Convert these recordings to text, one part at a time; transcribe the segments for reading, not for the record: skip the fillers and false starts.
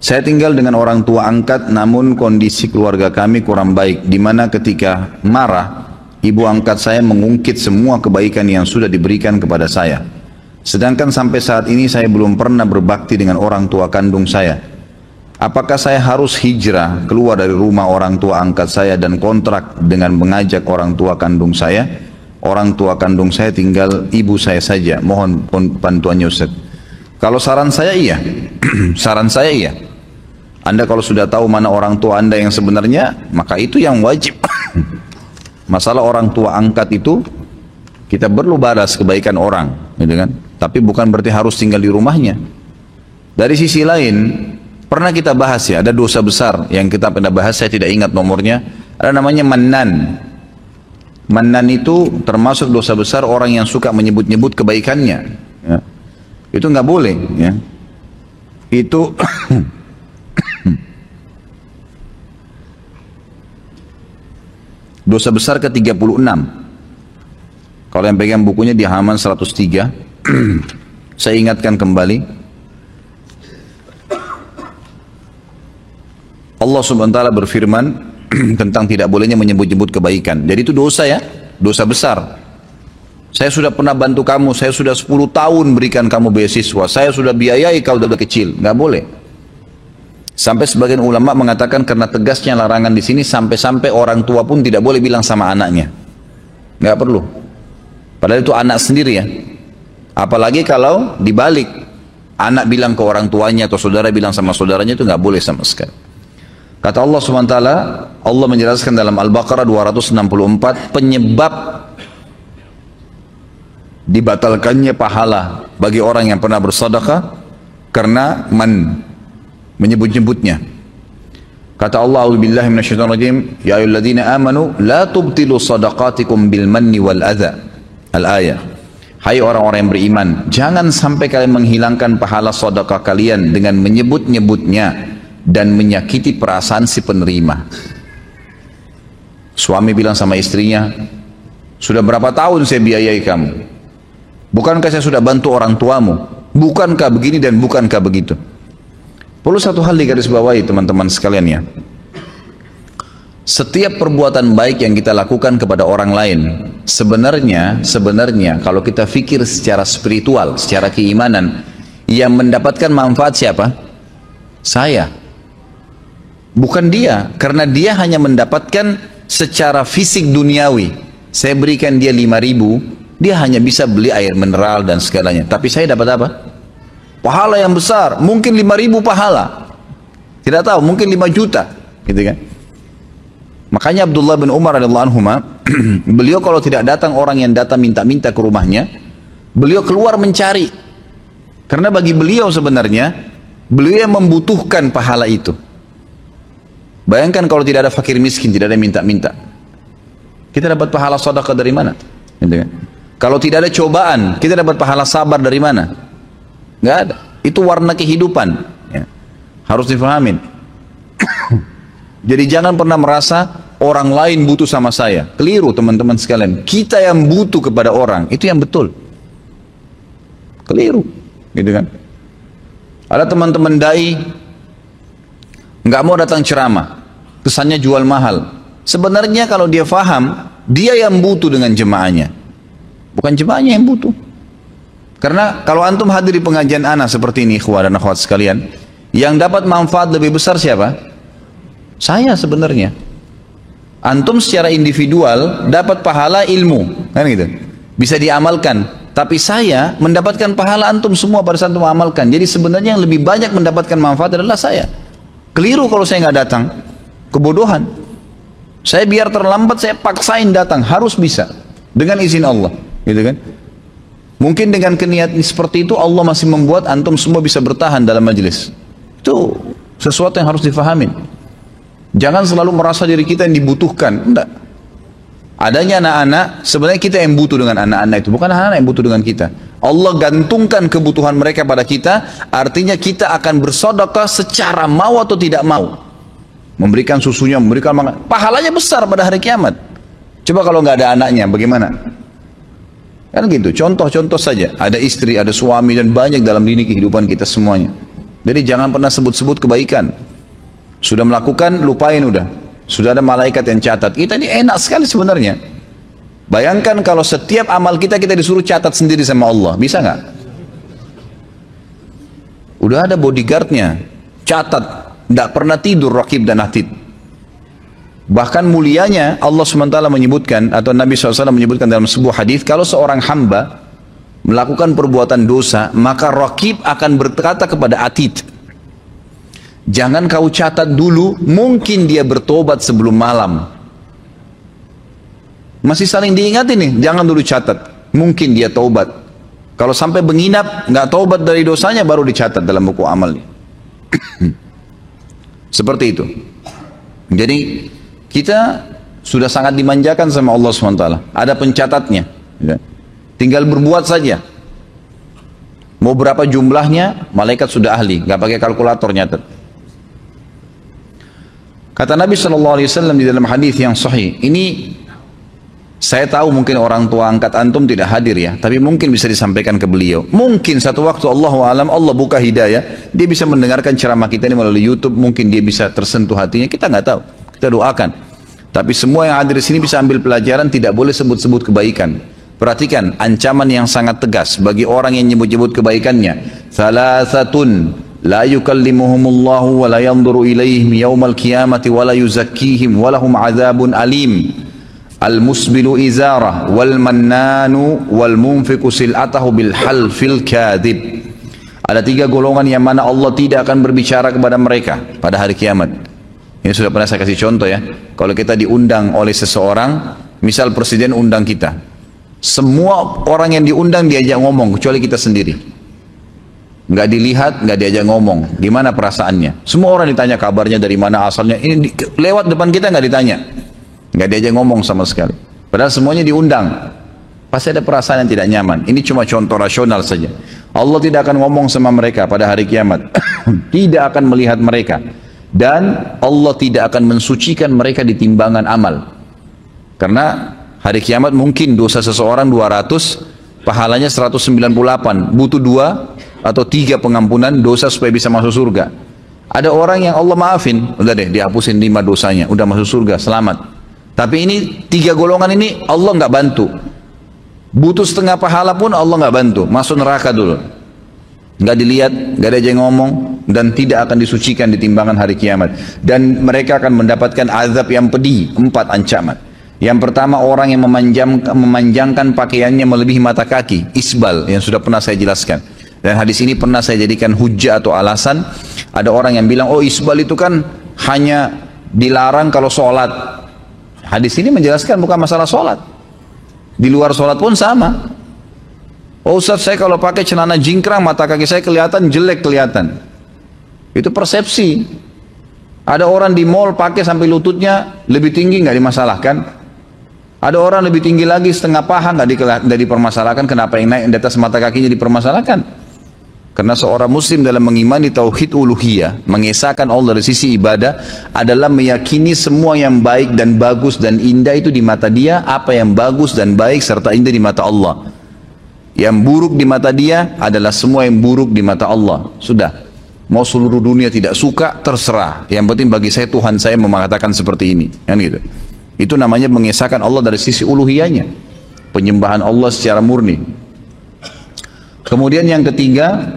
Saya tinggal dengan orang tua angkat, namun kondisi keluarga kami kurang baik, di mana ketika marah, ibu angkat saya mengungkit semua kebaikan yang sudah diberikan kepada saya. Sedangkan sampai saat ini saya belum pernah berbakti dengan orang tua kandung saya. Apakah saya harus hijrah keluar dari rumah orang tua angkat saya dan kontrak dengan mengajak orang tua kandung saya? Orang tua kandung saya tinggal ibu saya saja. Mohon bantuannya Ustaz. Kalau saran saya iya. Saran saya iya. Anda kalau sudah tahu mana orang tua Anda yang sebenarnya, maka itu yang wajib. Masalah orang tua angkat itu, kita perlu balas kebaikan orang, gitu kan? Tapi bukan berarti harus tinggal di rumahnya. Dari sisi lain, pernah kita bahas ya, ada dosa besar yang kita pernah bahas, saya tidak ingat nomornya, ada namanya mannan. Mannan itu termasuk dosa besar orang yang suka menyebut-nyebut kebaikannya. Ya. Itu nggak boleh. Ya. Itu dosa besar ke-36. Kalau yang pegang bukunya di halaman 103, saya ingatkan kembali. Allah subhanahu wa ta'ala berfirman tentang tidak bolehnya menyebut-nyebut kebaikan. Jadi itu dosa ya, dosa besar. Saya sudah pernah bantu kamu, saya sudah 10 tahun berikan kamu beasiswa, saya sudah biayai kau dari kecil, nggak boleh. Sampai sebagian ulama mengatakan karena tegasnya larangan di sini, sampai-sampai orang tua pun tidak boleh bilang sama anaknya, nggak perlu. Padahal itu anak sendiri ya. Apalagi kalau dibalik, anak bilang ke orang tuanya atau saudara bilang sama saudaranya, itu nggak boleh sama sekali. Kata Allah SWT, Allah menjelaskan dalam Al-Baqarah 264, penyebab dibatalkannya pahala bagi orang yang pernah bersedekah karena menyebut-nyebutnya. Kata Allah, A'udzubillahi minasyaitonirrajim, ya ayyuhalladzina amanu la tubtilu shadaqatikum bil manni wal adza. Al-ayah. Hai orang-orang yang beriman, jangan sampai kalian menghilangkan pahala sedekah kalian dengan menyebut-nyebutnya dan menyakiti perasaan si penerima. Suami bilang sama istrinya, sudah berapa tahun saya biayai kamu? Bukankah saya sudah bantu orang tuamu? Bukankah begini dan bukankah begitu? Perlu satu hal digarisbawahi teman-teman sekalian ya. Setiap perbuatan baik yang kita lakukan kepada orang lain, sebenarnya kalau kita fikir secara spiritual, secara keimanan, yang mendapatkan manfaat siapa? Saya. Bukan dia, karena dia hanya mendapatkan secara fisik duniawi. Saya berikan dia 5.000, dia hanya bisa beli air mineral dan segalanya. Tapi saya dapat apa? Pahala yang besar, mungkin 5.000 pahala. Tidak tahu, mungkin 5 juta, gitu kan? Makanya Abdullah bin Umar radhiyallahu anhu, beliau kalau tidak datang orang yang datang minta-minta ke rumahnya, beliau keluar mencari. Karena bagi beliau sebenarnya, beliau yang membutuhkan pahala itu. Bayangkan kalau tidak ada fakir miskin, tidak ada minta-minta. Kita dapat pahala sedekah dari mana? Gitu kan? Kalau tidak ada cobaan, kita dapat pahala sabar dari mana? Nggak ada. Itu warna kehidupan. Ya. Harus difahamin. Jadi jangan pernah merasa orang lain butuh sama saya. Keliru teman-teman sekalian. Kita yang butuh kepada orang, itu yang betul. Keliru. Gitu kan? Ada teman-teman dai nggak mau datang ceramah, kesannya jual mahal. Sebenarnya kalau dia faham, dia yang butuh dengan jemaahnya, bukan jemaahnya yang butuh. Karena kalau antum hadir di pengajian ana seperti ini, ikhwah dan akhwat sekalian, yang dapat manfaat lebih besar siapa? Saya sebenarnya. Antum secara individual dapat pahala ilmu, kan gitu, bisa diamalkan. Tapi saya mendapatkan pahala antum semua pada saat antum amalkan. Jadi sebenarnya yang lebih banyak mendapatkan manfaat adalah saya. Keliru kalau saya nggak datang, kebodohan. Saya biar terlambat, saya paksain datang, harus bisa dengan izin Allah, gitu kan? Mungkin dengan keniatan seperti itu Allah masih membuat antum semua bisa bertahan dalam majelis. Itu sesuatu yang harus difahamin. Jangan selalu merasa diri kita yang dibutuhkan. Enggak. Adanya anak-anak, sebenarnya kita yang butuh dengan anak-anak itu, bukan anak-anak yang butuh dengan kita. Allah gantungkan kebutuhan mereka pada kita, artinya kita akan bersedekah secara mau atau tidak mau. Memberikan susunya, memberikan makan. Pahalanya besar pada hari kiamat. Coba kalau nggak ada anaknya, bagaimana? Kan gitu, contoh-contoh saja. Ada istri, ada suami, dan banyak dalam dini kehidupan kita semuanya. Jadi jangan pernah sebut-sebut kebaikan. Sudah melakukan, lupain udah. Sudah ada malaikat yang catat. Kita ini enak sekali sebenarnya. Bayangkan kalau setiap amal kita disuruh catat sendiri sama Allah. Bisa nggak? Udah ada bodyguardnya. Catat. Tidak pernah tidur Raqib dan Atid. Bahkan mulianya Allah SWT menyebutkan, atau Nabi SAW menyebutkan dalam sebuah hadis, kalau seorang hamba melakukan perbuatan dosa, maka Raqib akan berkata kepada Atid, jangan kau catat dulu, mungkin dia bertobat sebelum malam. Masih saling diingatin nih, jangan dulu catat, mungkin dia taubat. Kalau sampai menginap, nggak taubat dari dosanya, baru dicatat dalam buku amalnya. Seperti itu. Jadi kita sudah sangat dimanjakan sama Allah SWT. Ada pencatatnya. Tinggal berbuat saja. Mau berapa jumlahnya, malaikat sudah ahli, nggak pakai kalkulator nyatet. Kata Nabi SAW di dalam hadis yang sahih, ini saya tahu mungkin orang tua angkat antum tidak hadir ya, tapi mungkin bisa disampaikan ke beliau. Mungkin satu waktu Allah buka hidayah, dia bisa mendengarkan ceramah kita ini melalui YouTube, mungkin dia bisa tersentuh hatinya, kita nggak tahu. Kita doakan. Tapi semua yang hadir di sini bisa ambil pelajaran, tidak boleh sebut-sebut kebaikan. Perhatikan ancaman yang sangat tegas bagi orang yang nyebut-nyebut kebaikannya. Salasatun la yukallimuhumullahu wa la yanzuru ilaihim yaumal qiyamati wa la yuzakkihim wa lahum azabun alim. Al-musbilu izarah wal mannanu wal munfiqu sil'atahu bil halfil kadhib. Ada 3 golongan yang mana Allah tidak akan berbicara kepada mereka pada hari kiamat. Ini sudah pernah saya kasih contoh ya. Kalau kita diundang oleh seseorang, misal presiden undang kita, semua orang yang diundang diajak ngomong kecuali kita sendiri. Nggak dilihat, nggak diajak ngomong. Gimana perasaannya? Semua orang ditanya kabarnya, dari mana asalnya. Ini lewat depan kita nggak ditanya. Nggak diajak ngomong sama sekali. Padahal semuanya diundang. Pasti ada perasaan yang tidak nyaman. Ini cuma contoh rasional saja. Allah tidak akan ngomong sama mereka pada hari kiamat. Tidak akan melihat mereka. Dan Allah tidak akan mensucikan mereka di timbangan amal. Karena hari kiamat mungkin dosa seseorang 200, pahalanya 198. Butuh 2 atau 3 pengampunan dosa supaya bisa masuk surga. Ada orang yang Allah maafin. Udah deh, dihapusin 5 dosanya. Udah masuk surga, selamat. Tapi ini 3 golongan ini Allah nggak bantu. Butuh setengah pahala pun Allah nggak bantu. Masuk neraka dulu. Nggak dilihat, nggak ada yang ngomong, dan tidak akan disucikan di timbangan hari kiamat. Dan mereka akan mendapatkan azab yang pedih. 4 ancaman. Yang pertama, orang yang memanjangkan pakaiannya melebihi mata kaki. Isbal, yang sudah pernah saya jelaskan. Dan hadis ini pernah saya jadikan hujjah atau alasan. Ada orang yang bilang, oh isbal itu kan hanya dilarang kalau sholat. Hadis ini menjelaskan bukan masalah sholat. Di luar sholat pun sama. Oh Ustaz, saya kalau pakai celana jingkrang, mata kaki saya kelihatan jelek kelihatan. Itu persepsi. Ada orang di mall pakai sampai lututnya lebih tinggi, nggak dimasalahkan. Ada orang lebih tinggi lagi setengah paha, nggak dipermasalahkan. Kenapa yang naik di atas mata kakinya dipermasalahkan? Karena seorang muslim dalam mengimani tauhid uluhiyah, mengesahkan Allah dari sisi ibadah, adalah meyakini semua yang baik dan bagus dan indah itu di mata dia, apa yang bagus dan baik serta indah di mata Allah. Yang buruk di mata dia adalah semua yang buruk di mata Allah. Sudah. Mau seluruh dunia tidak suka, terserah. Yang penting bagi saya, Tuhan saya mengatakan seperti ini. Kan gitu. Itu namanya mengesahkan Allah dari sisi uluhiyahnya. Penyembahan Allah secara murni. Kemudian yang ketiga,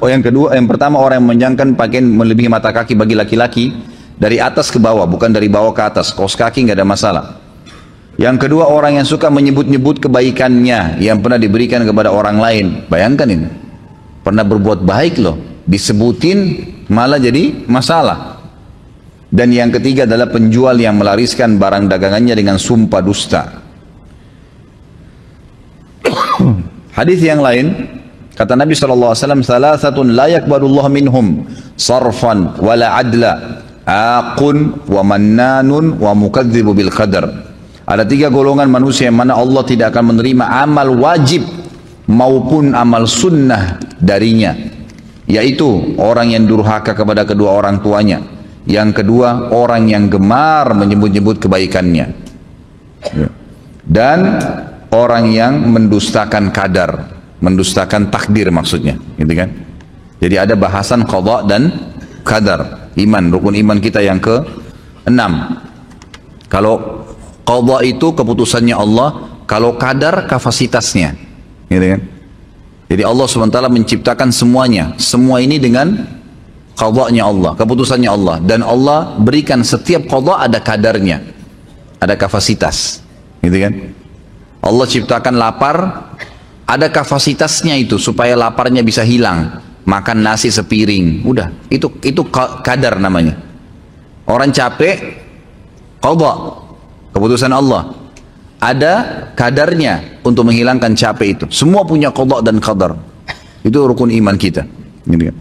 yang pertama orang yang menjangkan pakaian melebihi mata kaki bagi laki-laki dari atas ke bawah, bukan dari bawah ke atas. Kaos kaki nggak ada masalah. Yang kedua, orang yang suka menyebut-nyebut kebaikannya yang pernah diberikan kepada orang lain. Bayangkan ini, pernah berbuat baik loh, disebutin malah jadi masalah. Dan yang ketiga adalah penjual yang melariskan barang dagangannya dengan sumpah dusta. Hadis yang lain, kata Nabi SAW, salasatun la yakbalullah minhum sarfan wala adla, aqun wa mannanun wa mukadzibu bil qadar. Ada 3 golongan manusia yang mana Allah tidak akan menerima amal wajib maupun amal sunnah darinya, yaitu orang yang durhaka kepada kedua orang tuanya. Yang kedua, orang yang gemar menyebut-nyebut kebaikannya, dan orang yang mendustakan kadar, mendustakan takdir maksudnya, gitu kan? Jadi ada bahasan qada dan qadar. Iman, rukun iman kita yang ke-6. Kalau qada itu keputusannya Allah, kalau qadar kapasitasnya. Gitu kan? Jadi Allah SWT menciptakan semuanya. Semua ini dengan qadanya Allah, keputusannya Allah. Dan Allah berikan setiap qada ada kadarnya, ada kapasitas. Gitu kan? Allah ciptakan lapar, ada kapasitasnya itu supaya laparnya bisa hilang. Makan nasi sepiring, udah. Itu kadar namanya. Orang capek, qada, keputusan Allah. Ada kadarnya untuk menghilangkan capek itu. Semua punya qada dan qadar. Itu rukun iman kita. Gitu kan?